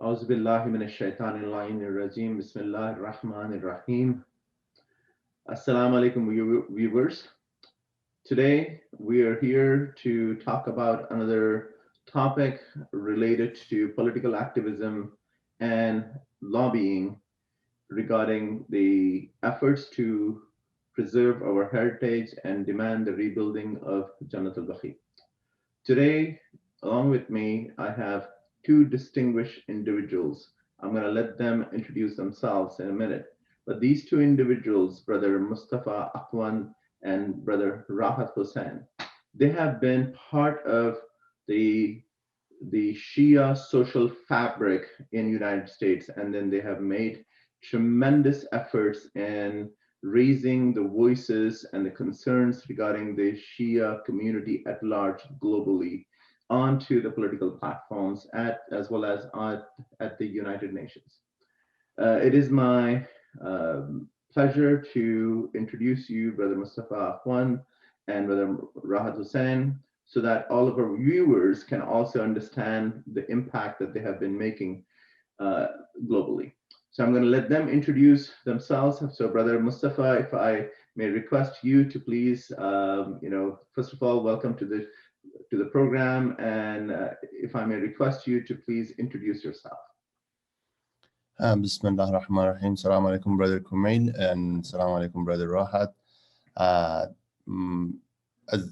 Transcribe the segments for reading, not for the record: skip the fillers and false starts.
أعوذ بالله من الشيطان اللعين الرجيم بسم الله الرحمن الرحيم. Assalamu alaikum viewers. Today we are here to talk about another topic related to political activism and lobbying regarding the efforts to preserve our heritage and demand the rebuilding of Jannatul Baqee. Today, along with me, I have two distinguished individuals. I'm going to let them introduce themselves in a minute. But these two individuals, Brother Mustafa Akhwand and Brother Rahat Husain, they have been part of the Shia social fabric in United States, and then they have made tremendous efforts in raising the voices and the concerns regarding the Shia community at large globally onto the political platforms as well as at the United Nations. It is my pleasure to introduce you, Brother Mustafa Akhwand and Brother Rahat Husain, so that all of our viewers can also understand the impact that they have been making globally. So I'm going to let them introduce themselves. So Brother Mustafa, if I may request you to please, first of all, welcome to the program, and if I may request you to please introduce yourself. Bismillah ar-Rahman ar-Rahim. Assalamu alaikum, Brother Kumail, and Assalamu alaikum, Brother Rahat. As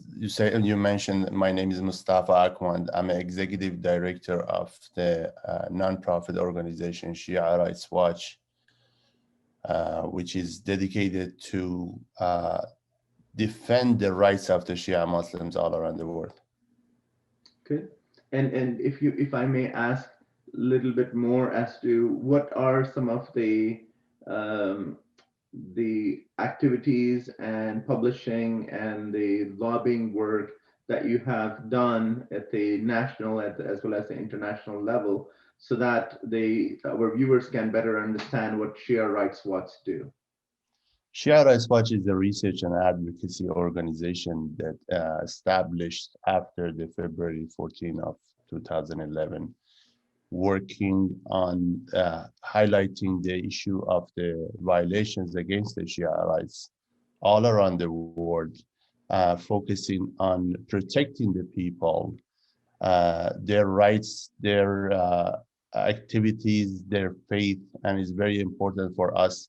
you mentioned, my name is Mustafa Akhwand. I'm an executive director of the non-profit organization Shia Rights Watch, which is dedicated to defend the rights of the Shia Muslims all around the world. Good. And if I may ask a little bit more as to what are some of the activities and publishing and the lobbying work that you have done at the national as well as the international level, so that our viewers can better understand what Shia Rights Watch do. Shia Rights Watch is a research and advocacy organization that established after the February 14 of 2011, working on highlighting the issue of the violations against the Shia rights all around the world, focusing on protecting the people, their rights, their activities, their faith, and it's very important for us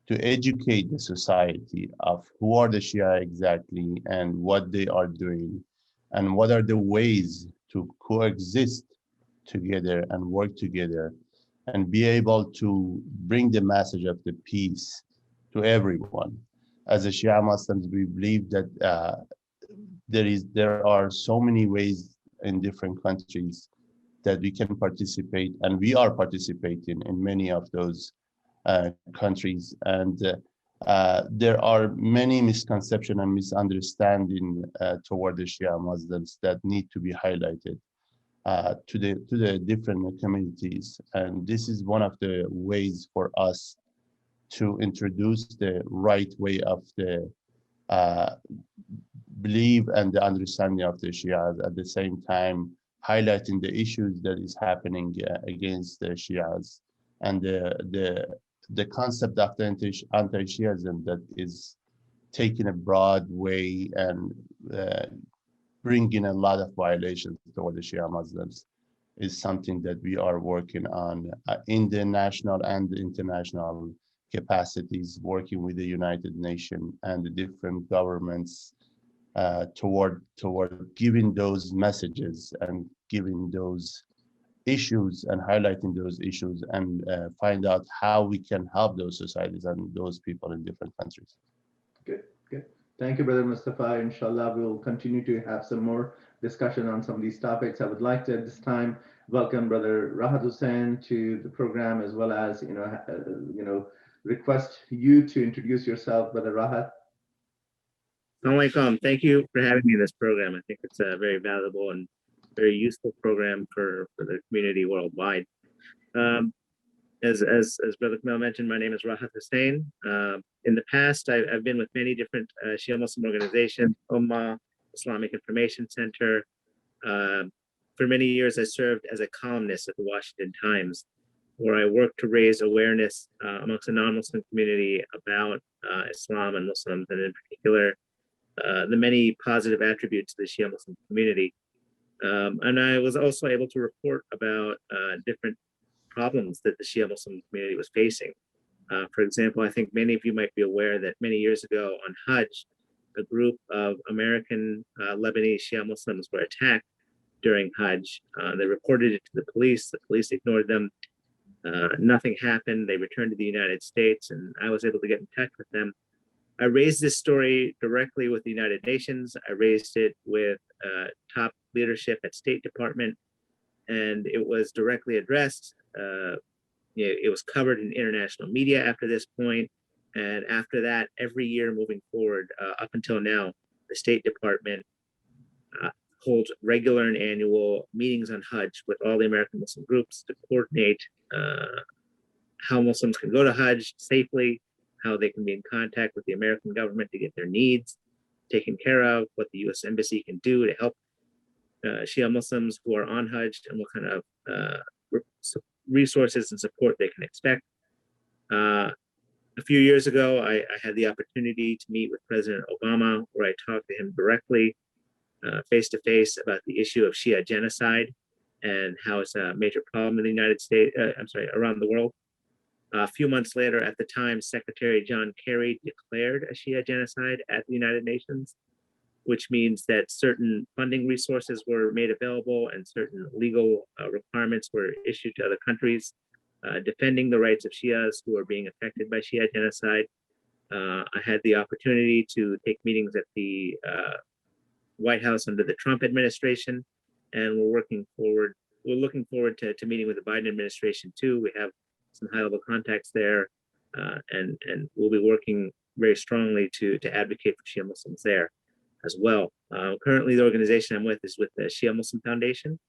to educate the society of who are the Shia exactly and what they are doing and what are the ways to coexist together and work together and be able to bring the message of the peace to everyone. As a Shia Muslims, we believe that there are so many ways in different countries that we can participate, and we are participating in many of those countries. And there are many misconceptions and misunderstanding toward the Shia Muslims that need to be highlighted to the different communities. And this is one of the ways for us to introduce the right way of the belief and the understanding of the Shias, at the same time highlighting the issues that is happening against the Shias and the concept of the anti-Shiism that is taking a broad way and bringing a lot of violations toward the Shia Muslims is something that we are working on in the national and the international capacities, working with the United Nations and the different governments toward giving those messages and giving those issues and highlighting those issues and find out how we can help those societies and those people in different countries. Good. Thank you, Brother Mustafa. Inshallah, we'll continue to have some more discussion on some of these topics. I would like to at this time welcome Brother Rahat Husain to the program, as well as request you to introduce yourself, Brother Rahat. Assalamu alaikum. Thank you for having me in this program. I think it's a very valuable and very useful program for the community worldwide. As Brother Kumail mentioned, my name is Rahat Husain. In the past, I've been with many different Shia Muslim organizations, Ummah, Islamic Information Center. For many years, I served as a columnist at the Washington Times. where I work to raise awareness amongst the non-Muslim community about Islam and Muslims, and in particular, the many positive attributes of the Shia Muslim community. And I was also able to report about different problems that the Shia Muslim community was facing. For example, I think many of you might be aware that many years ago on Hajj, a group of American Lebanese Shia Muslims were attacked during Hajj. They reported it to the police ignored them. Nothing happened. They returned to the United States, and I was able to get in touch with them. I raised this story directly with the United Nations. I raised it with top leadership at State Department, and it was directly addressed. It was covered in international media after this point. And after that, every year moving forward, up until now, the State Department holds regular and annual meetings on Hajj with all the American Muslim groups to coordinate how Muslims can go to Hajj safely, how they can be in contact with the American government to get their needs taken care of, what the U.S. Embassy can do to help Shia Muslims who are on Hajj, and what kind of resources and support they can expect. A few years ago, I had the opportunity to meet with President Obama, where I talked to him directly, face to face, about the issue of Shia genocide and how it's a major problem in the United States, around the world. A few months later, at the time, Secretary John Kerry declared a Shia genocide at the United Nations, which means that certain funding resources were made available and certain legal requirements were issued to other countries defending the rights of Shias who are being affected by Shia genocide. I had the opportunity to take meetings at the White House under the Trump administration, and we're looking forward to meeting with the Biden administration too. We have some high-level contacts there, and we'll be working very strongly to advocate for Shia Muslims there as well. Currently, the organization I'm with is with the Shia Muslim Foundation,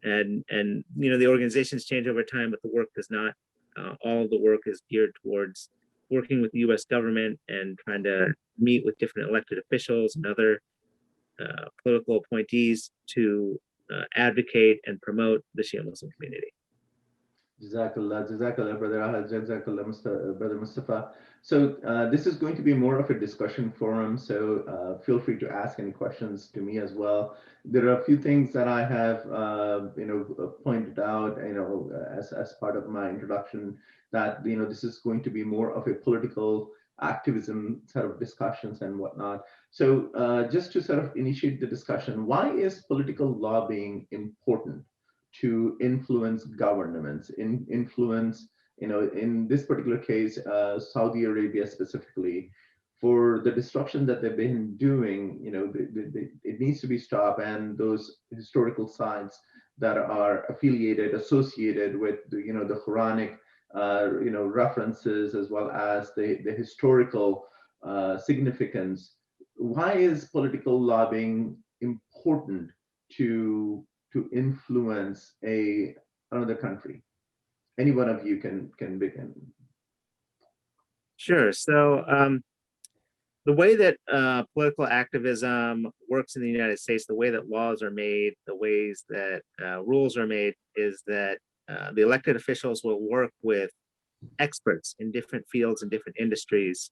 and the organizations change over time, but the work does not. All of the work is geared towards working with the U.S. government and trying to meet with different elected officials and other political appointees to advocate and promote the Shia Muslim community. Jazakallah, Jazakallah, Brother Rahat, Jazakallah, Brother Mustafa. So this is going to be more of a discussion forum, so feel free to ask any questions to me as well. There are a few things that I have, pointed out, as part of my introduction, that, this is going to be more of a political activism sort of discussions and whatnot. So just to sort of initiate the discussion, why is political lobbying important to influence governments, influence, in this particular case, Saudi Arabia specifically, for the destruction that they've been doing, it needs to be stopped, and those historical sites that are associated with the Quranic, references, as well as the historical significance. Why is political lobbying important to influence another country? Any one of you can begin. Sure. So the way that political activism works in the United States, the way that laws are made, the ways that rules are made, is that the elected officials will work with experts in different fields and different industries,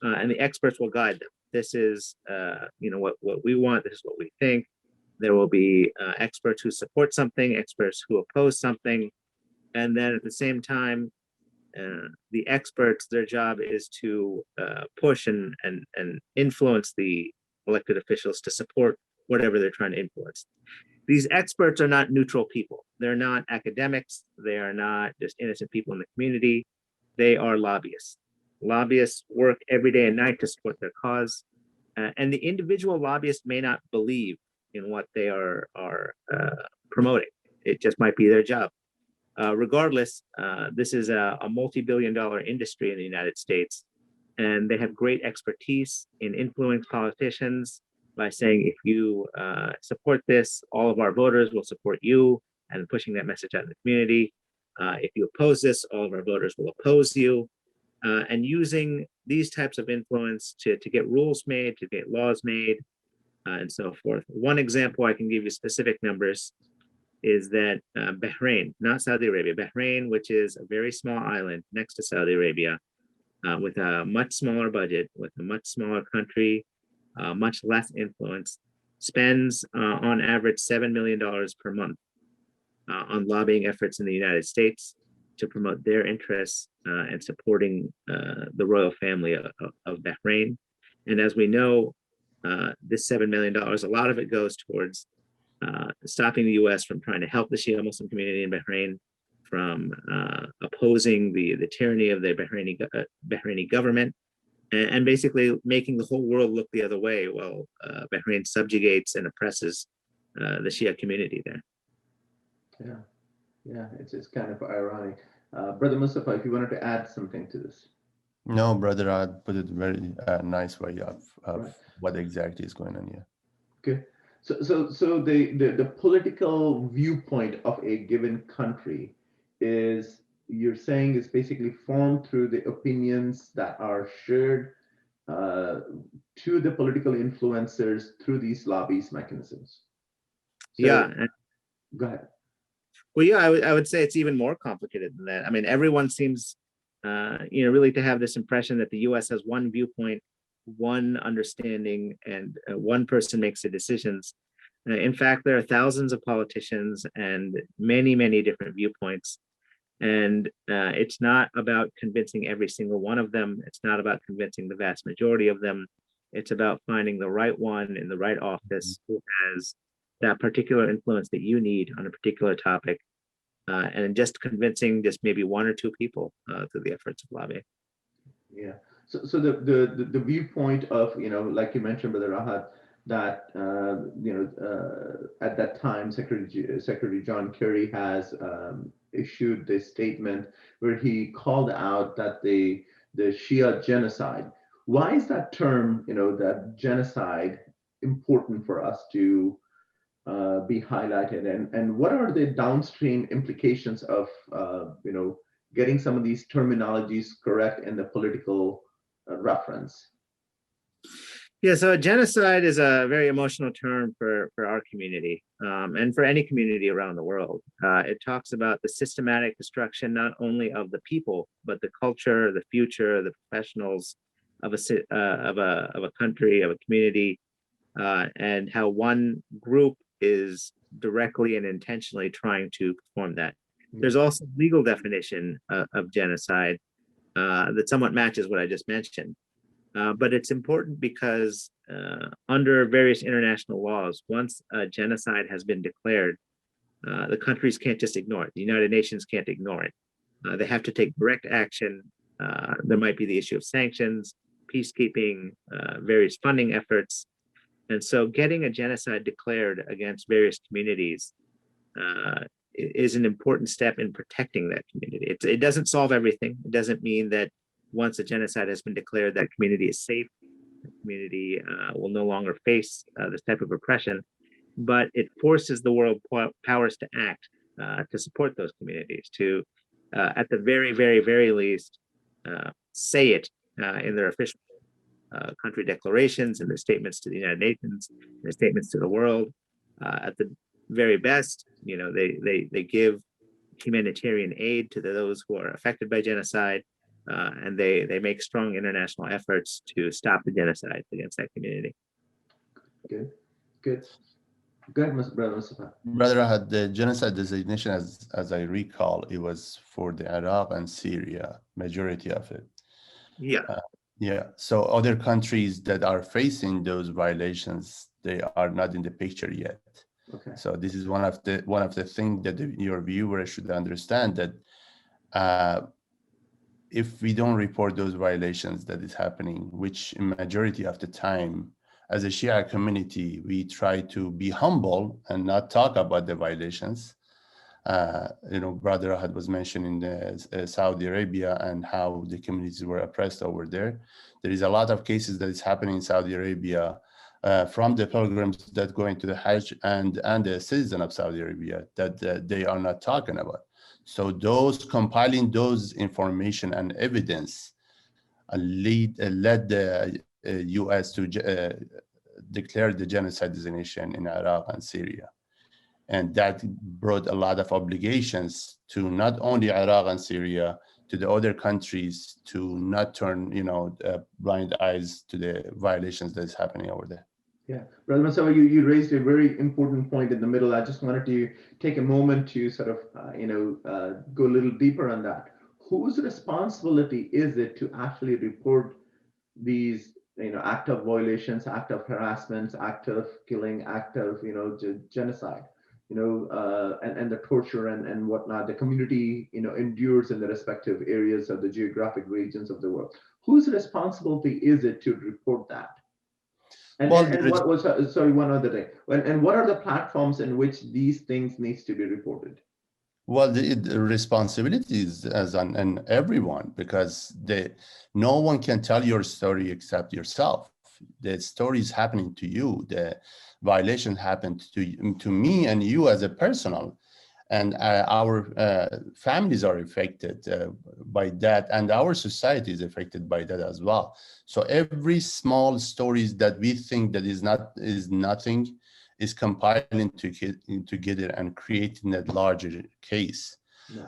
and the experts will guide them. This is, what we want. This is what we think. There will be experts who support something, experts who oppose something, and then at the same time, the experts, their job is to push and influence the elected officials to support whatever they're trying to influence. These experts are not neutral people. They're not academics. They are not just innocent people in the community. They are lobbyists. Lobbyists work every day and night to support their cause. And the individual lobbyist may not believe in what they are promoting. It just might be their job. Regardless, this is a multi-billion-dollar industry in the United States, and they have great expertise in influencing politicians by saying, if you support this, all of our voters will support you, and pushing that message out in the community. If you oppose this, all of our voters will oppose you, and using these types of influence to get rules made, to get laws made, and so forth. One example, I can give you specific numbers. is that Bahrain, not Saudi Arabia, Bahrain, which is a very small island next to Saudi Arabia, with a much smaller budget, with a much smaller country, much less influence, spends on average $7 million per month on lobbying efforts in the United States to promote their interests and supporting the royal family of Bahrain. And as we know, this $7 million, a lot of it goes towards stopping the US from trying to help the Shia Muslim community in Bahrain, from opposing the tyranny of the Bahraini government, and basically making the whole world look the other way while Bahrain subjugates and oppresses the Shia community there. Yeah, it's kind of ironic. Brother Mustafa, if you wanted to add something to this. No, brother, I put it very nice way of Right. what exactly is going on here. Okay. So the political viewpoint of a given country is, you're saying, is basically formed through the opinions that are shared to the political influencers through these lobbies mechanisms. So, Yeah. Go ahead. Well, yeah, I would say it's even more complicated than that. I mean, everyone seems, really to have this impression that the U.S. has one viewpoint, one understanding, and one person makes the decisions. In fact, there are thousands of politicians and many, many different viewpoints. And it's not about convincing every single one of them. It's not about convincing the vast majority of them. It's about finding the right one in the right office who has that particular influence that you need on a particular topic, and just convincing just maybe one or two people through the efforts of lobbying. Yeah. So the viewpoint of, like you mentioned, Brother Rahat, that at that time Secretary John Kerry has issued this statement where he called out that the Shia genocide. Why is that term, that genocide, important for us to be highlighted, and what are the downstream implications of getting some of these terminologies correct in the political reference? Yeah, so genocide is a very emotional term for our community, and for any community around the world. It talks about the systematic destruction not only of the people, but the culture, the future, the professionals of a country, of a community, and how one group is directly and intentionally trying to perform that. There's also legal definition of genocide that somewhat matches what I just mentioned. But it's important because under various international laws, once a genocide has been declared, the countries can't just ignore it. The United Nations can't ignore it. They have to take direct action. There might be the issue of sanctions, peacekeeping, various funding efforts. And so getting a genocide declared against various communities is an important step in protecting that community. It doesn't solve everything. It doesn't mean that once a genocide has been declared, that community is safe. The community will no longer face this type of oppression, but it forces the world powers to act to support those communities, to, at the very, very, very least, say it in their official country declarations, in their statements to the United Nations, in their statements to the world. At the very best, they give humanitarian aid to those who are affected by genocide, and they make strong international efforts to stop the genocide against that community. Good. Go ahead, Brother Mustafa. Brother, had the genocide designation, as I recall, it was for the Iraq and Syria, majority of it. Yeah. So other countries that are facing those violations, they are not in the picture yet. Okay. So this is one of the things that your viewers should understand, that if we don't report those violations that is happening, which in majority of the time, as a Shia community, we try to be humble and not talk about the violations. Brother Rahat was mentioning Saudi Arabia and how the communities were oppressed over there. There is a lot of cases that is happening in Saudi Arabia from the pilgrims that go into the Hajj and the citizen of Saudi Arabia that they are not talking about. So compiling those information and evidence led the U.S. to declare the genocide designation in Iraq and Syria. And that brought a lot of obligations to not only Iraq and Syria, to the other countries to not turn, blind eyes to the violations that's happening over there. Yeah, Br.Mustafa, you raised a very important point in the middle. I just wanted to take a moment to sort of, go a little deeper on that. Whose responsibility is it to actually report these, act of violations, act of harassments, act of killing, act of, genocide, and the torture and whatnot the community, endures in the respective areas of the geographic regions of the world? Whose responsibility is it to report that? Well, And what was, sorry, one other thing. And what are the platforms in which these things needs to be reported? Well, the responsibility is as on everyone, because no one can tell your story except yourself. The story is happening to you. The violation happened to me and you as a personal, and our families are affected by that, and our society is affected by that as well. So every small stories that we think that is nothing is compiling together and creating a larger case.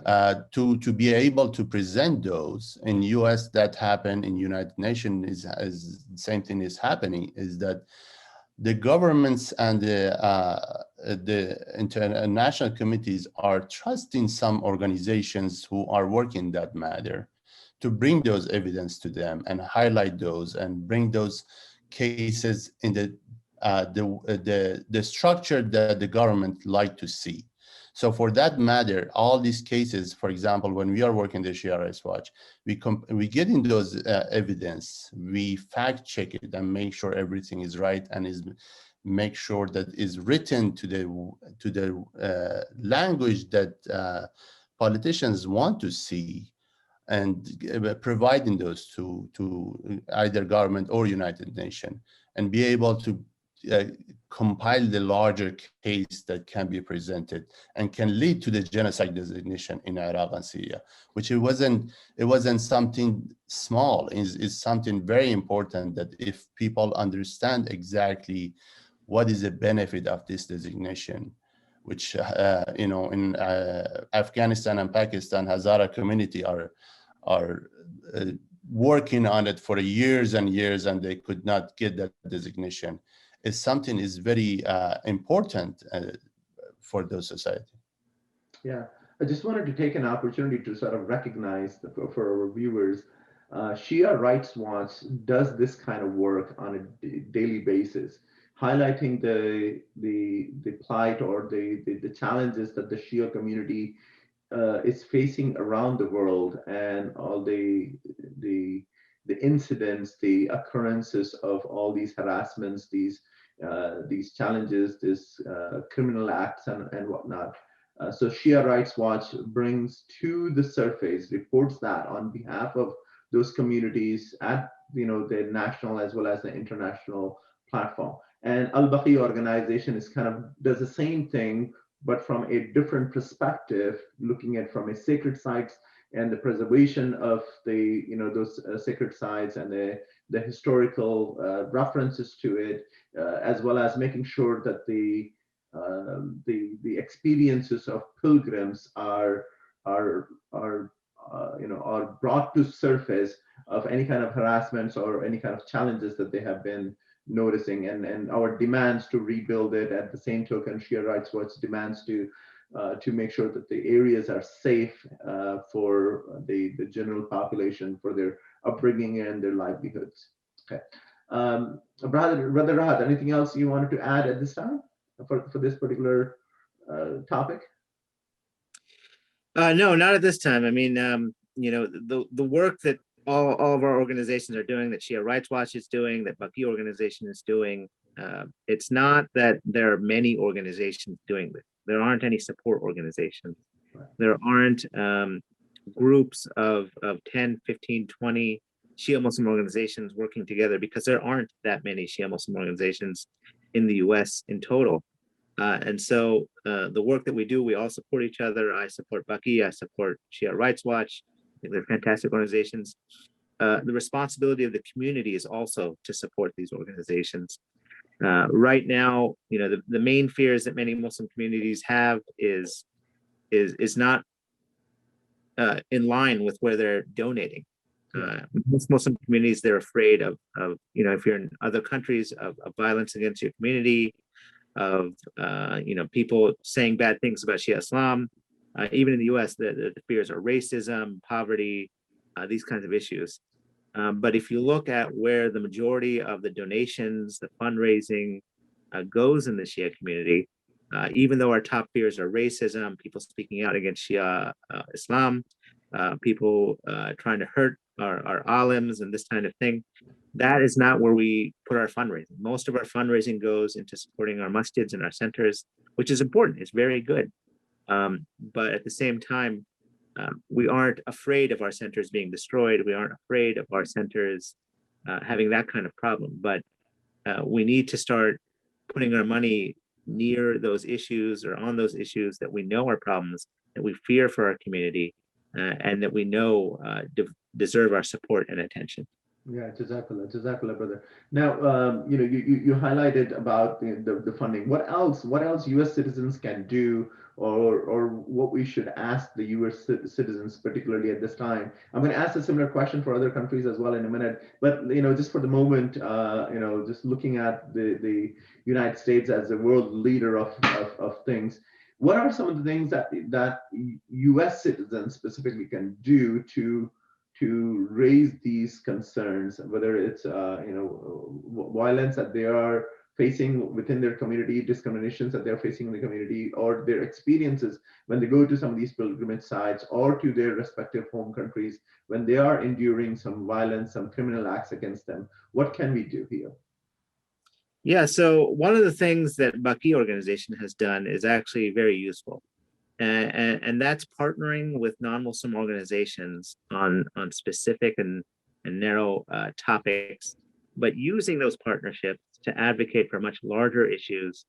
Right. To be able to present those in US, that happened in United Nations is the same thing is happening, is that the governments and the international committees are trusting some organizations who are working that matter to bring those evidence to them and highlight those and bring those cases in the structure that the government like to see. So for that matter, all these cases, for example, when we are working the Shia Rights Watch, we get in those evidence, we fact check it and make sure everything is right and make sure that is written to the language that politicians want to see, and providing those to either government or United Nations, and be able to compile the larger case that can be presented and can lead to the genocide designation in Iraq and Syria, which it wasn't something small. It's something very important, that if people understand exactly what is the benefit of this designation, which in Afghanistan and Pakistan, Hazara community are working on it for years and years, and they could not get that designation. Is something is very important for those society. Yeah, I just wanted to take an opportunity to sort of recognize for our viewers, Shia Rights Watch does this kind of work on a daily basis, highlighting the plight or the challenges that the Shia community is facing around the world, and all the incidents, the occurrences of all these harassments, these challenges, these criminal acts and whatnot. So Shia Rights Watch brings to the surface, reports that on behalf of those communities at the national as well as the international platform. And Al Baqee organization is kind of does the same thing, but from a different perspective, looking at from a sacred sites and the preservation of those sacred sites and the historical references to it, as well as making sure that the experiences of pilgrims are brought to surface of any kind of harassments or any kind of challenges that they have been noticing, and our demands to rebuild it. At the same token, Shia Rights Watch demands to make sure that the areas are safe for the general population, for their upbringing and their livelihoods. Okay. Brother Rahat, anything else you wanted to add at this time for this particular topic? No, not at this time. I mean, the work that all of our organizations are doing, that Shia Rights Watch is doing, that Baqee Organization is doing, it's not that there are many organizations doing this. There aren't any support organizations. Right. There aren't groups of 10, 15, 20 Shia Muslim organizations working together, because there aren't that many Shia Muslim organizations in the US in total. And so the work that we do, we all support each other. I support Baqee, I support Shia Rights Watch. I think they're fantastic organizations. The responsibility of the community is also to support these organizations. Right now, the main fears that many Muslim communities have is not in line with where they're donating. Most Muslim communities, they're afraid of if you're in other countries, of violence against your community, of people saying bad things about Shia Islam. Even in the U.S., the fears are racism, poverty, these kinds of issues. But if you look at where the majority of the donations, the fundraising goes in the Shia community, even though our top fears are racism, people speaking out against Shia Islam, people trying to hurt our alims and this kind of thing, that is not where we put our fundraising. Most of our fundraising goes into supporting our masjids and our centers, which is important. It's very good. But at the same time, we aren't afraid of our centers being destroyed. We aren't afraid of our centers having that kind of problem. But we need to start putting our money near those issues or on those issues that we know are problems, that we fear for our community, and that we know deserve our support and attention. Yeah, Jazakallah, brother. Now, you highlighted about the funding. What else U.S. citizens can do, or what we should ask the U.S. citizens, particularly at this time? I'm going to ask a similar question for other countries as well in a minute. But just for the moment, just looking at the United States as the world leader of things, what are some of the things that U.S. citizens specifically can do to raise these concerns, whether it's violence that they are facing within their community, discriminations that they're facing in the community, or their experiences when they go to some of these pilgrimage sites or to their respective home countries when they are enduring some violence, some criminal acts against them. What can we do here? Yeah, so one of the things that Baqee Organization has done is actually very useful. And that's partnering with non-Muslim organizations on specific and narrow topics, but using those partnerships to advocate for much larger issues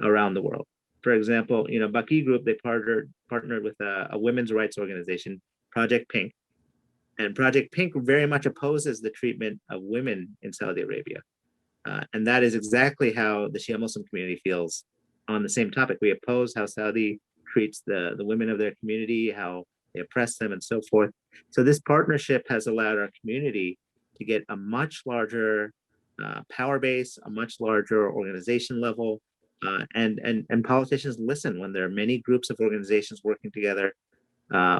around the world. For example, Baqee Group, they partnered with a women's rights organization, Project Pink, and Project Pink very much opposes the treatment of women in Saudi Arabia. And that is exactly how the Shia Muslim community feels on the same topic. We oppose how Saudi treats the women of their community, how they oppress them, and so forth. So this partnership has allowed our community to get a much larger power base, a much larger organization level, and politicians listen when there are many groups of organizations working together,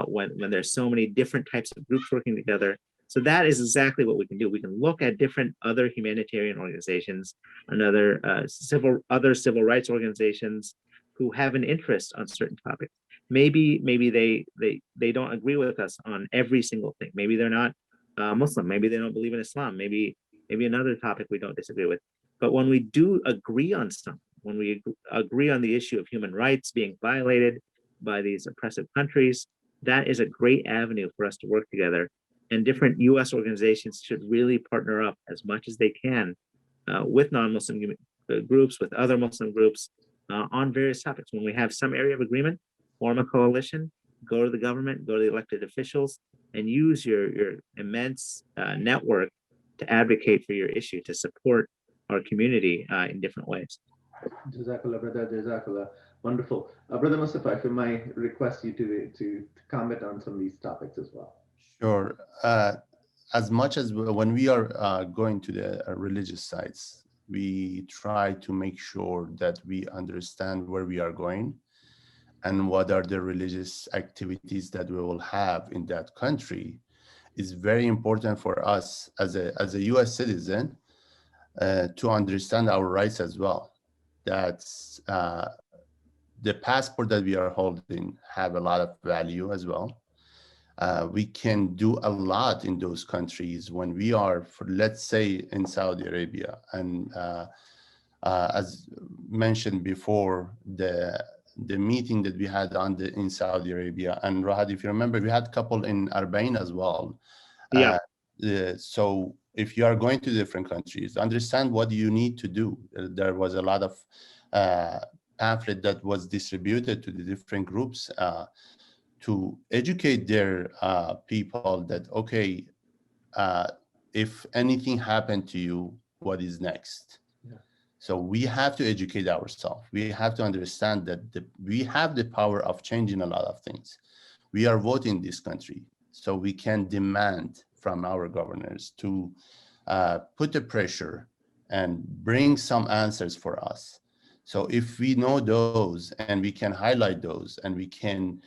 when there's so many different types of groups working together. So that is exactly what we can do. We can look at different other humanitarian organizations and other civil rights organizations who have an interest on certain topics. Maybe they don't agree with us on every single thing. Maybe they're not Muslim. Maybe they don't believe in Islam. Maybe another topic we don't disagree with. But when we do agree on something, when we agree on the issue of human rights being violated by these oppressive countries, that is a great avenue for us to work together. And different U.S. organizations should really partner up as much as they can with non-Muslim groups, with other Muslim groups on various topics. When we have some area of agreement, form a coalition, go to the government, go to the elected officials, and use your immense network to advocate for your issue, to support our community in different ways. Jazakallah, brother. Jazakallah. Wonderful. Brother Mustafa, if I might request you to comment on some of these topics as well. Sure. As much as when we are going to the religious sites, we try to make sure that we understand where we are going and what are the religious activities that we will have in that country. Is very important for us as a U.S. citizen to understand our rights as well. That's the passport that we are holding have a lot of value as well. We can do a lot in those countries when we are, let's say, in Saudi Arabia. And as mentioned before, the meeting that we had in Saudi Arabia, and Rahat, if you remember, we had a couple in Arbain as well. Yeah. So if you are going to different countries, understand what you need to do. There was a lot of pamphlet that was distributed to the different groups to educate their people that, okay, if anything happened to you, what is next? Yeah. So we have to educate ourselves. We have to understand that we have the power of changing a lot of things. We are voting this country, so we can demand from our governors to put the pressure and bring some answers for us. So if we know those and we can highlight those and we can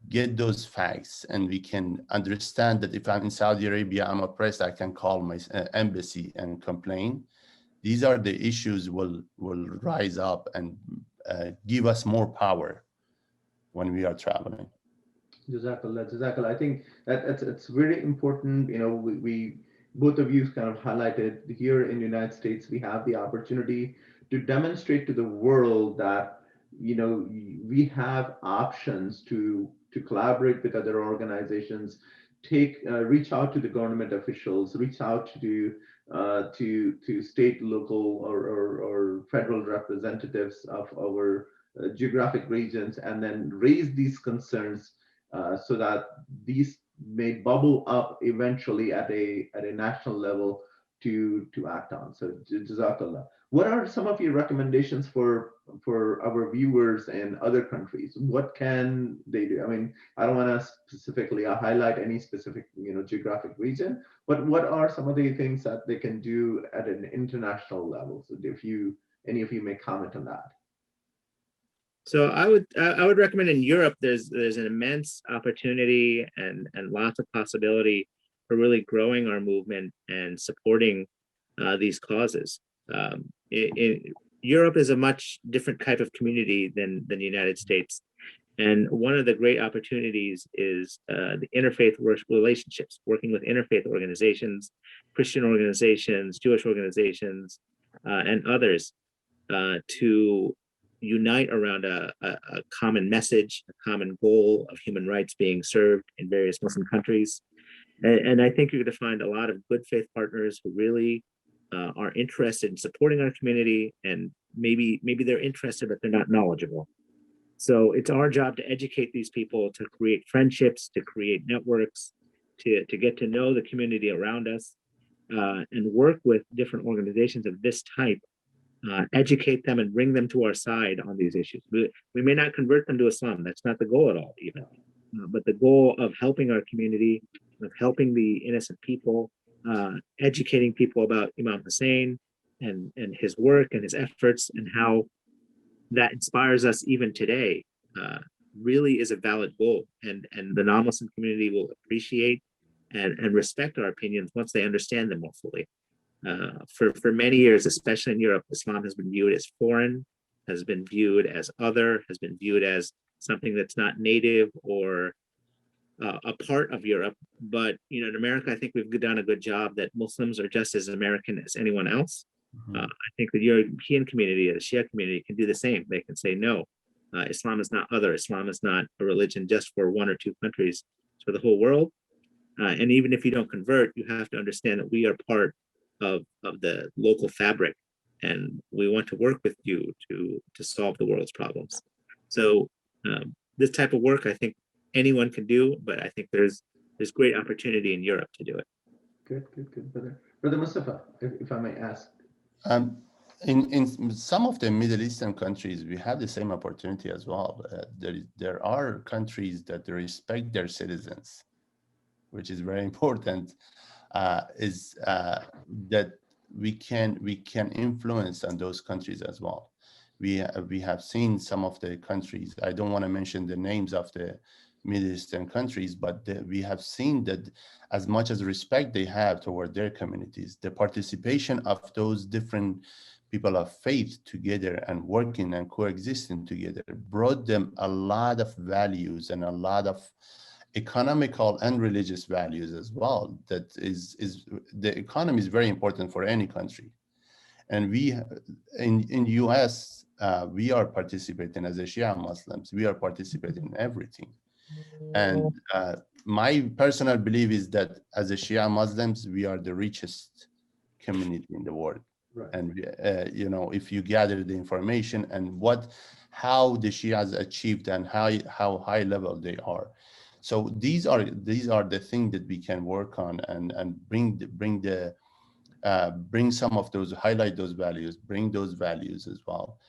get those facts and we can understand that if I'm in Saudi Arabia, I'm oppressed, I can call my embassy and complain. These are the issues will rise up and give us more power when we are traveling. Jazakallah, Jazakallah. I think that it's very important. You know, we both of you kind of highlighted here in the United States, we have the opportunity to demonstrate to the world that, you know, we have options to collaborate with other organizations, reach out to the government officials, reach out to state, local, or federal representatives of our geographic regions, and then raise these concerns so that these may bubble up eventually at a national level to act on. So Jazakallah. What are some of your recommendations for our viewers in other countries? What can they do? I mean, I don't want to specifically highlight any specific, you know, geographic region, but what are some of the things that they can do at an international level? So if you, any of you may comment on that. So I would recommend in Europe, there's an immense opportunity and lots of possibility for really growing our movement and supporting these causes. Europe is a much different type of community than the United States. And one of the great opportunities is the interfaith relationships, working with interfaith organizations, Christian organizations, Jewish organizations, and others to unite around a common message, a common goal of human rights being served in various Muslim countries. And I think you're going to find a lot of good faith partners who really are interested in supporting our community, and maybe they're interested, but they're not knowledgeable. So it's our job to educate these people, to create friendships, to create networks, to get to know the community around us, and work with different organizations of this type, educate them and bring them to our side on these issues. We may not convert them to Islam. That's not the goal at all, even. But the goal of helping our community, of helping the innocent people, educating people about Imam Hussein and his work and his efforts, and how that inspires us even today, really is a valid goal. And the non-Muslim community will appreciate and respect our opinions once they understand them more fully. For many years, especially in Europe, Islam has been viewed as foreign, has been viewed as other, has been viewed as something that's not native or a part of Europe. But you know, in America, I think we've done a good job that Muslims are just as American as anyone else. I think the European community, the Shia community, can do the same. They can say, no, Islam is not other. Islam is not a religion just for one or two countries. It's for the whole world. And even if you don't convert, you have to understand that we are part of the local fabric, and we want to work with you to solve the world's problems. So this type of work, I think anyone can do, but I think there's great opportunity in Europe to do it. Good, brother Mustafa, if I may ask. In some of the Middle Eastern countries, we have the same opportunity as well. There are countries that respect their citizens, which is very important. Is that we can influence on those countries as well. We have seen some of the countries. I don't want to mention the names of the Middle Eastern countries, but we have seen that as much as respect they have toward their communities, the participation of those different people of faith together and working and coexisting together brought them a lot of values and a lot of economical and religious values as well. That is the economy is very important for any country. And we in US, we are participating as a Shia Muslims, we are participating in everything. And my personal belief is that as a Shia Muslims, we are the richest community in the world. Right. And you know, if you gather the information and how the Shias achieved and how high level they are. So these are the things that we can work on and bring the bring some of those, highlight those values, bring those values as well.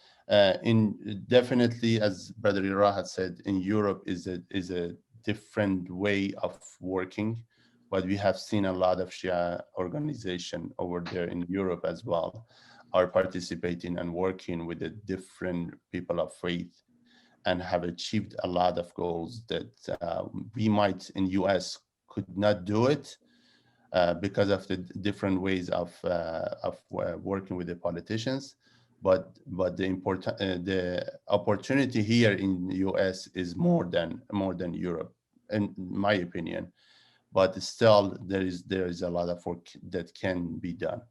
In definitely, as Brother Rahat said, in Europe is a different way of working, but we have seen a lot of Shia organization over there in Europe as well are participating and working with the different people of faith and have achieved a lot of goals that we might in US could not do it because of the different ways of working with the politicians. But the opportunity here in the US is more than Europe, in my opinion. But still, there is a lot of work that can be done.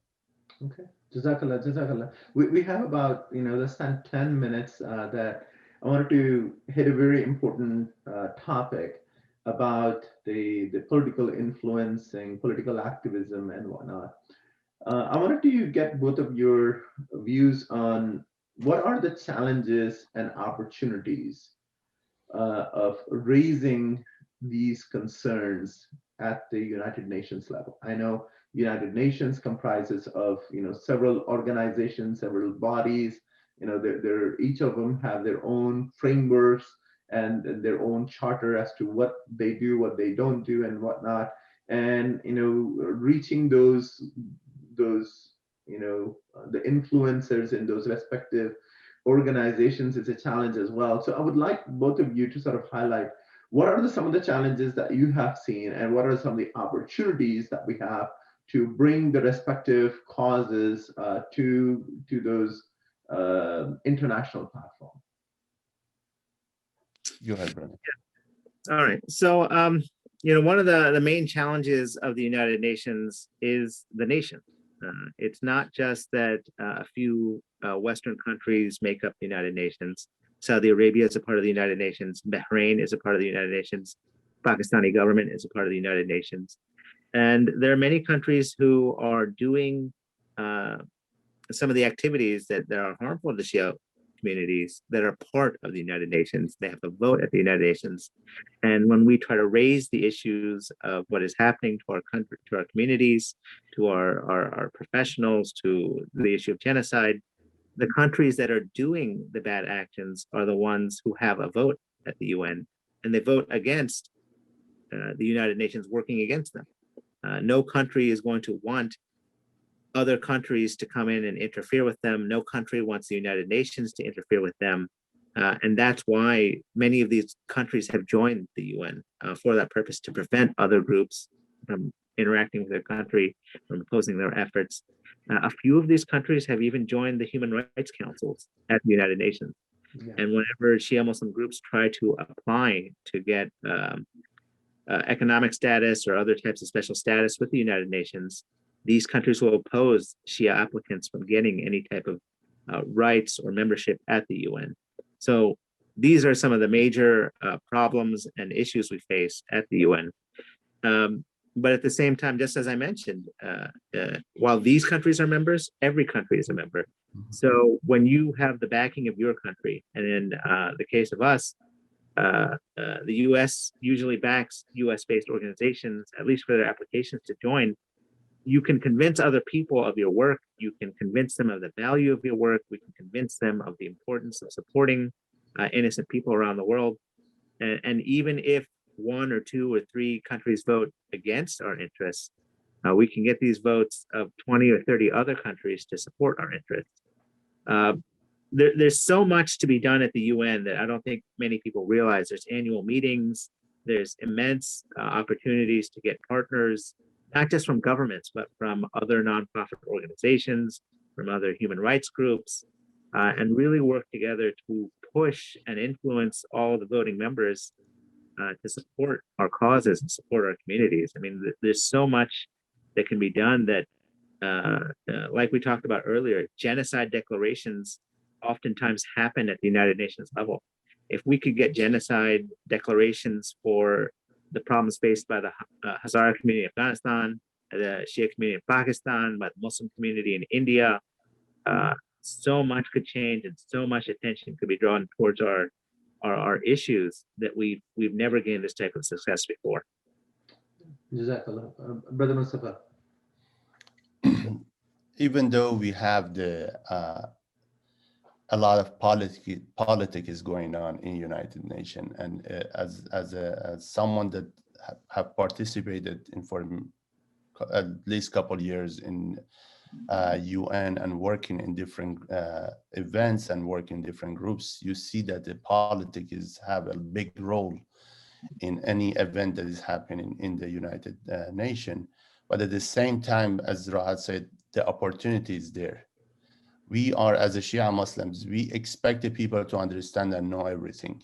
Okay, Jazakallah, Jazakallah. We have about, less than 10 minutes that I wanted to hit a very important topic about the political influencing, political activism and whatnot. I wanted to get both of your views on what are the challenges and opportunities of raising these concerns at the United Nations level. I know United Nations comprises of several organizations, several bodies. They're each of them have their own frameworks and their own charter as to what they do, what they don't do, and whatnot. And reaching those the influencers in those respective organizations is a challenge as well. So I would like both of you to sort of highlight what are some of the challenges that you have seen and what are some of the opportunities that we have to bring the respective causes to those international platforms. Go ahead, brother. All right. So, one of the main challenges of the United Nations is the nation. It's not just that a few Western countries make up the United Nations. Saudi Arabia is a part of the United Nations. Bahrain is a part of the United Nations. Pakistani government is a part of the United Nations. And there are many countries who are doing some of the activities that are harmful to Shia communities that are part of the United Nations. They have to vote at the United Nations. And when we try to raise the issues of what is happening to our country, to our communities, to our professionals, to the issue of genocide, the countries that are doing the bad actions are the ones who have a vote at the UN, and they vote against the United Nations working against them. No country is going to want other countries to come in and interfere with them. No country wants the United Nations to interfere with them. And that's why many of these countries have joined the UN for that purpose, to prevent other groups from interacting with their country, from opposing their efforts. A few of these countries have even joined the human rights councils at the United Nations. Yeah. And whenever Shia Muslim groups try to apply to get economic status or other types of special status with the United Nations, these countries will oppose Shia applicants from getting any type of rights or membership at the UN. So these are some of the major problems and issues we face at the UN. But at the same time, just as I mentioned, while these countries are members, every country is a member. So when you have the backing of your country, and in the case of us, the US usually backs US-based organizations, at least for their applications to join, you can convince other people of your work. You can convince them of the value of your work. We can convince them of the importance of supporting innocent people around the world. And even if 1 or 2 or 3 countries vote against our interests, we can get these votes of 20 or 30 other countries to support our interests. There's so much to be done at the UN that I don't think many people realize. There's annual meetings. There's immense opportunities to get partners, not just from governments, but from other nonprofit organizations, from other human rights groups, and really work together to push and influence all the voting members to support our causes and support our communities. I mean, there's so much that can be done that, like we talked about earlier, genocide declarations oftentimes happen at the United Nations level. If we could get genocide declarations for the problems faced by the Hazara community in Afghanistan, the Shia community in Pakistan, by the Muslim community in India, so much could change and so much attention could be drawn towards our issues that we've never gained this type of success before. Jazakallah. Brother Mustafa. even though we have a lot of politics is going on in United Nations, and as someone that have participated in for at least couple years in UN and working in different events and working in different groups, you see that the politics have a big role in any event that is happening in the United Nations. But at the same time, as Rahat said, the opportunity is there. We are, as a Shia Muslims, we expect the people to understand and know everything.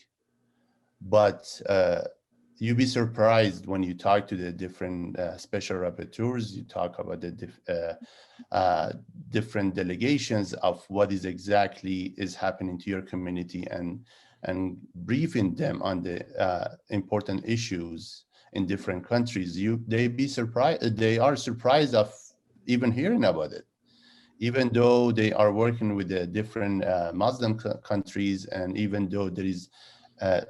But you'd be surprised when you talk to the different special rapporteurs, you talk about the different delegations of what is exactly is happening to your community, and briefing them on the important issues in different countries. They are surprised of even hearing about it, even though they are working with the different Muslim countries, and even though there is,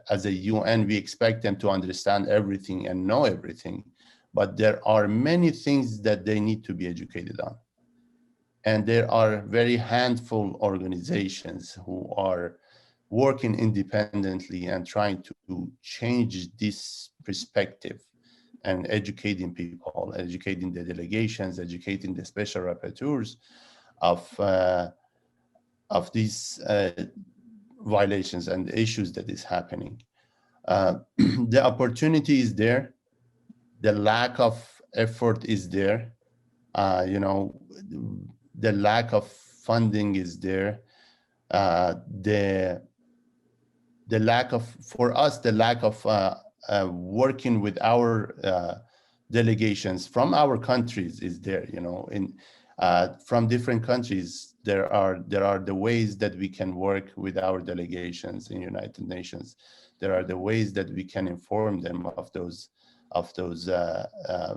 as a UN, we expect them to understand everything and know everything, but there are many things that they need to be educated on. And there are very handful organizations who are working independently and trying to change this perspective and educating people, educating the delegations, educating the special rapporteurs of these violations and issues that is happening. The opportunity is there. The lack of effort is there. The lack of funding is there. The lack of, for us, the lack of working with our delegations from our countries is there. From different countries, there are the ways that we can work with our delegations in United Nations. There are the ways that we can inform them of those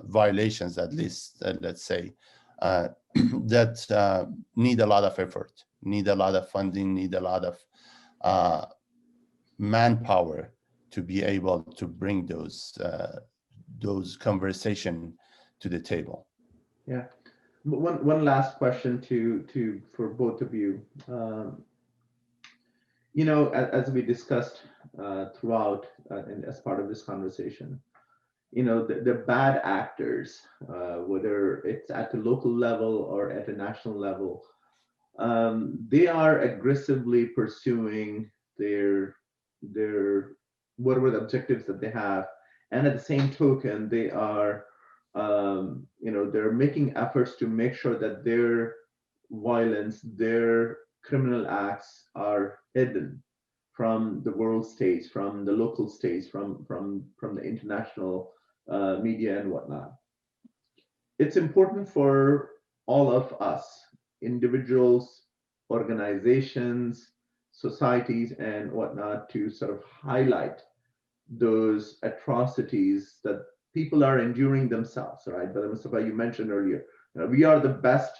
violations, at least, let's say, that need a lot of effort, need a lot of funding, need a lot of manpower to be able to bring those conversation to the table. Yeah. One last question for both of you. As we discussed throughout and as part of this conversation, the bad actors, whether it's at the local level or at a national level, they are aggressively pursuing their whatever the objectives that they have, and at the same token, they are they're making efforts to make sure that their violence, their criminal acts are hidden from the world stage, from the local stage, from the international media and whatnot. It's important for all of us, individuals, organizations, societies, and whatnot, to sort of highlight those atrocities that people are enduring themselves, right? But Mustafa, you mentioned earlier, we are the best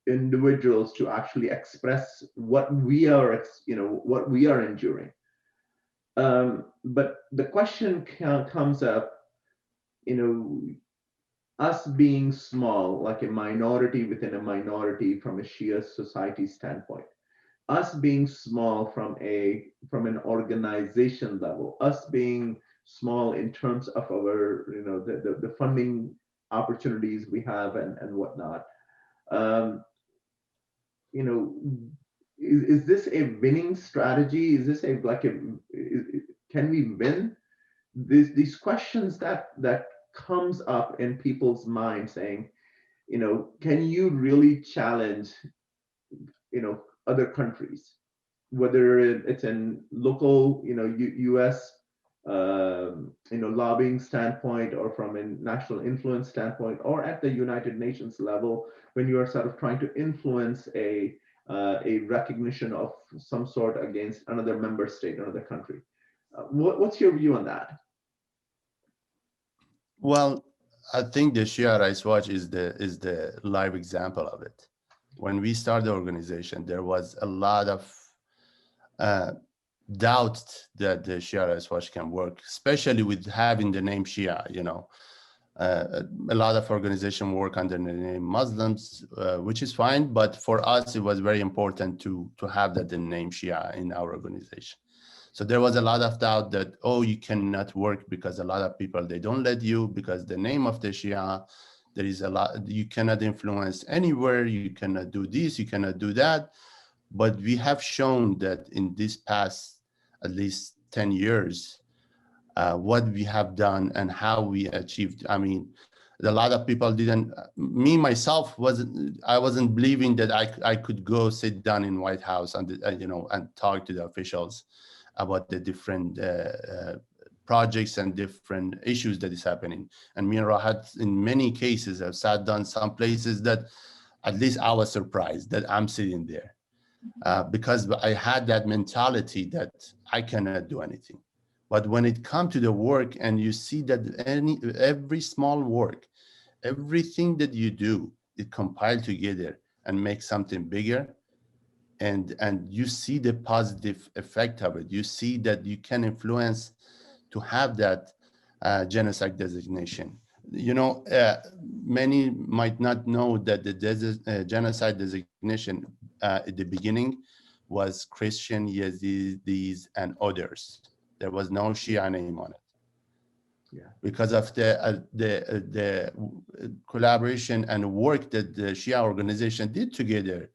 individuals to actually express what we are enduring. But the question comes up, us being small, like a minority within a minority from a Shia society standpoint, us being small from an organization level, us being small in terms of our, the funding opportunities we have and whatnot. Is this a winning strategy? Is this can we win? These questions that comes up in people's minds, saying, can you really challenge, other countries, whether it's in local, U.S. Lobbying standpoint, or from a national influence standpoint, or at the United Nations level, when you are sort of trying to influence a recognition of some sort against another member state, another country. What's your view on that? Well, I think the Shia Rights Watch is the live example of it. When we started the organization, there was a lot of doubt that the Shia Rights Watch can work, especially with having the name Shia. A lot of organizations work under the name Muslims, which is fine. But for us, it was very important to have that the name Shia in our organization. So there was a lot of doubt that, oh, you cannot work because a lot of people, they don't let you because the name of the Shia, there is a lot, you cannot influence anywhere, you cannot do this, you cannot do that. But we have shown that in this past at least 10 years, what we have done and how we achieved. I mean, a lot of people didn't, me myself I wasn't believing that I could go sit down in White House and, and talk to the officials about the different projects and different issues that is happening. And me and Rahat, in many cases, have sat down some places that at least I was surprised that I'm sitting there because I had that mentality that I cannot do anything. But when it comes to the work and you see that every small work, everything that you do, it compiled together and makes something bigger, and you see the positive effect of it. You see that you can influence to have that genocide designation. Many might not know that the genocide designation at the beginning was Christian, Yazidis, and others. There was no Shia name on it. Yeah. Because of the collaboration and work that the Shia organization did together,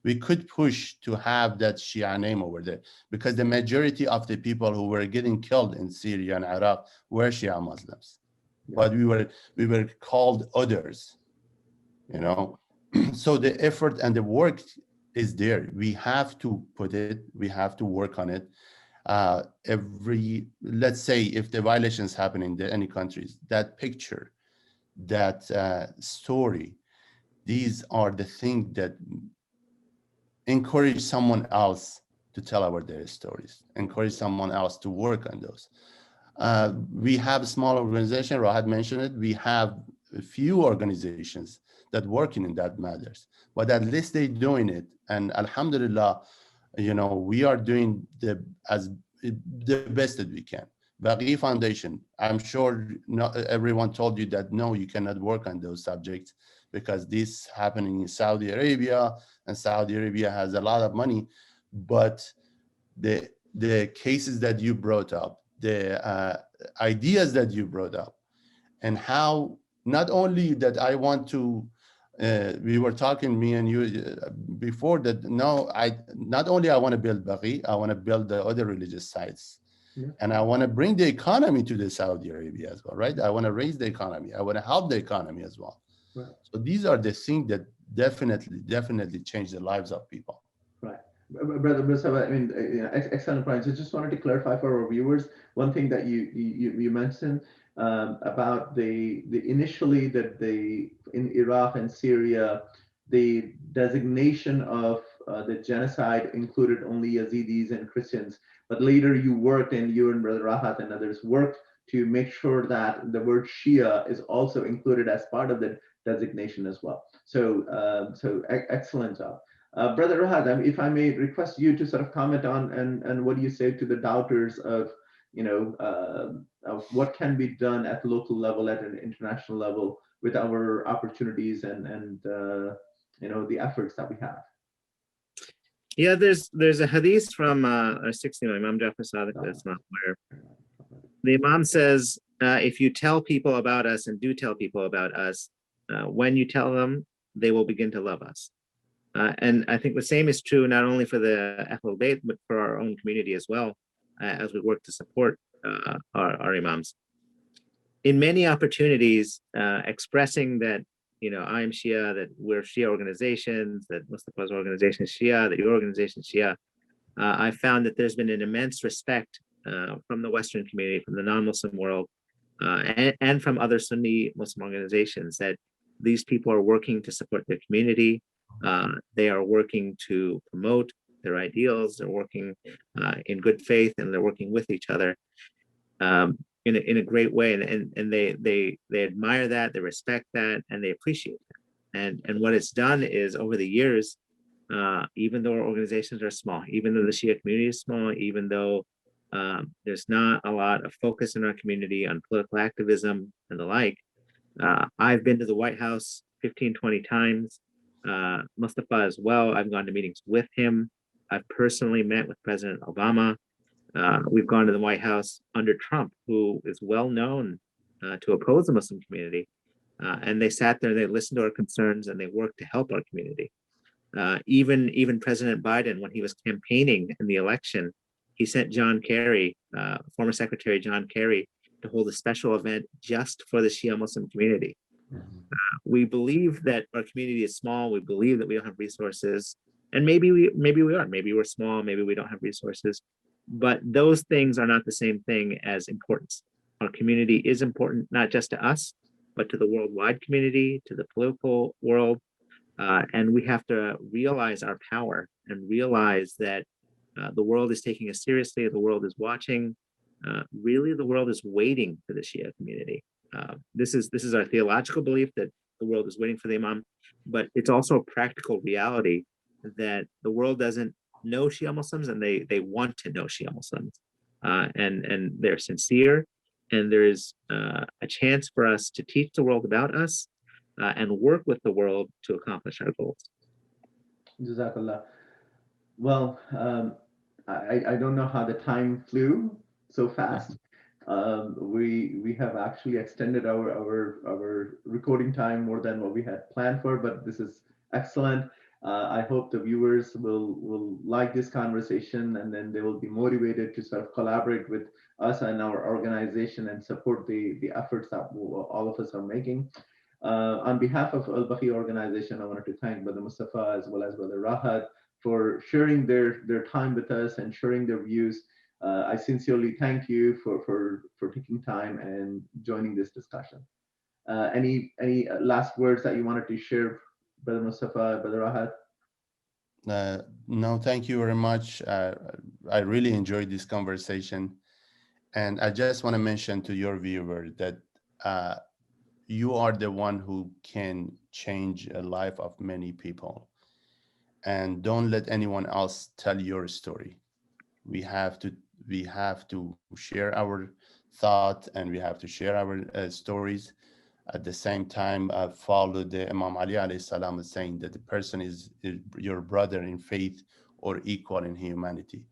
we could push to have that Shia name over there, because the majority of the people who were getting killed in Syria and Iraq were Shia Muslims. Yeah. But we were called others, So the effort and the work is there. We have to put it, we have to work on it. Let's say if the violations happen in any countries, that picture, that story, these are the things that encourage someone else to tell their stories, encourage someone else to work on those. We have a small organization, Rahat mentioned it, we have a few organizations that working in that matters, but at least they're doing it. And alhamdulillah, we are doing the best that we can. Baqee Foundation, I'm sure not everyone told you that, no, you cannot work on those subjects because this happening in Saudi Arabia, and Saudi Arabia has a lot of money. But the cases that you brought up, the ideas that you brought up, and how not only that I want to, we were talking, me and you, before that, no, not only I want to build Baqee, I want to build the other religious sites. Yeah. And I want to bring the economy to the Saudi Arabia as well, right? I want to raise the economy. I want to help the economy as well. Right. So these are the things that definitely change the lives of people. Right. Br.Mustafa, I mean, excellent points. I just wanted to clarify for our viewers one thing that you mentioned about the initially that in Iraq and Syria, the designation of the genocide included only Yazidis and Christians, but later you worked, and you and Brother Rahat and others worked to make sure that the word Shia is also included as part of the designation as well. So excellent job. Brother Rahat, if I may request you to sort of comment on and what do you say to the doubters of what can be done at the local level, at an international level, with our opportunities and the efforts that we have. Yeah, there's a hadith from our 60 Imam Jafar Sadiq that's not where the Imam says, if you tell people about us and do tell people about us, when you tell them, they will begin to love us. And I think the same is true not only for the Ahlul Bayt, but for our own community as well, as we work to support our Imams. In many opportunities, expressing that, I am Shia, that we're Shia organizations, that Mustafa's organization is Shia, that your organization is Shia, I found that there's been an immense respect from the Western community, from the non-Muslim world, and from other Sunni Muslim organizations, that these people are working to support their community. They are working to promote their ideals. They're working in good faith, and they're working with each other in a great way. And they admire that, they respect that, and they appreciate that. And what it's done is, over the years, even though our organizations are small, even though the Shia community is small, even though there's not a lot of focus in our community on political activism and the like, I've been to the White House 15, 20 times. Mustafa as well. I've gone to meetings with him. I've personally met with President Obama. We've gone to the White House under Trump, who is well known to oppose the Muslim community. And they sat there, they listened to our concerns, and they worked to help our community. Even President Biden, when he was campaigning in the election, he sent John Kerry, former Secretary John Kerry, to hold a special event just for the Shia Muslim community. We believe that our community is small. We believe that we don't have resources, and maybe we are. Maybe we're small. Maybe we don't have resources. But those things are not the same thing as importance. Our community is important not just to us, but to the worldwide community, to the political world, and we have to realize our power and realize that the world is taking us seriously. The world is watching. Really, the world is waiting for the Shia community. This is our theological belief that the world is waiting for the Imam, but it's also a practical reality that the world doesn't know Shia Muslims, and they want to know Shia Muslims, and they're sincere, and there is a chance for us to teach the world about us and work with the world to accomplish our goals. Jazakallah. Well, I don't know how the time flew so fast. We have actually extended our recording time more than what we had planned for, but this is excellent. I hope the viewers will like this conversation, and then they will be motivated to sort of collaborate with us and our organization and support the efforts that all of us are making. On behalf of Baqee Organization, I wanted to thank Brother Mustafa as well as Brother Rahat for sharing their time with us and sharing their views. I sincerely thank you for taking time and joining this discussion. Any last words that you wanted to share, Brother Mustafa, Brother Rahat? No, thank you very much. I really enjoyed this conversation. And I just want to mention to your viewer that you are the one who can change a life of many people. And don't let anyone else tell your story. We have to share our thought, and we have to share our stories. At the same time, follow the Imam Ali alayhi salam saying that the person is your brother in faith or equal in humanity.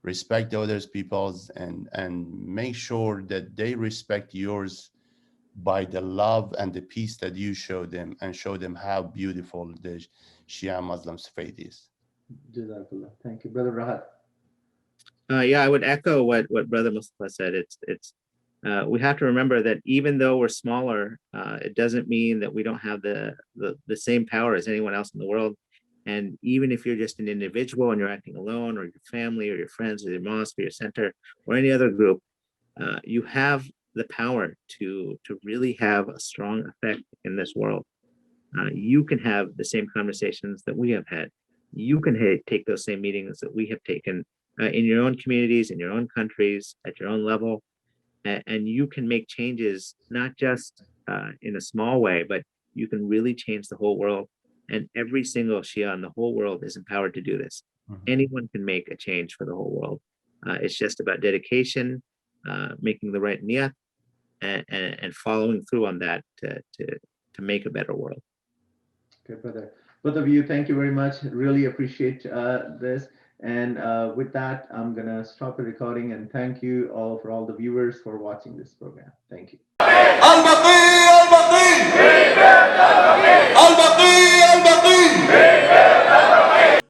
Respect the other people's and make sure that they respect yours by the love and the peace that you show them, and show them how beautiful the Shia Muslims faith is. Jazakallah. Thank you, Brother Rahat. Yeah, I would echo what Brother Mustafa said. It's we have to remember that even though we're smaller, it doesn't mean that we don't have the same power as anyone else in the world. And even if you're just an individual and you're acting alone, or your family or your friends or your mosque or your center or any other group, you have the power to really have a strong effect in this world. You can have the same conversations that we have had. You can take those same meetings that we have taken in your own communities, in your own countries, at your own level, and you can make changes, not just in a small way, but you can really change the whole world. And every single Shia in the whole world is empowered to do this. Anyone can make a change for the whole world. It's just about dedication, making the right niyat, and following through on that to make a better world. Okay, brother. Both of you, thank you very much. Really appreciate this. And with that, I'm gonna stop the recording, and thank you all for all the viewers for watching this program. Thank you.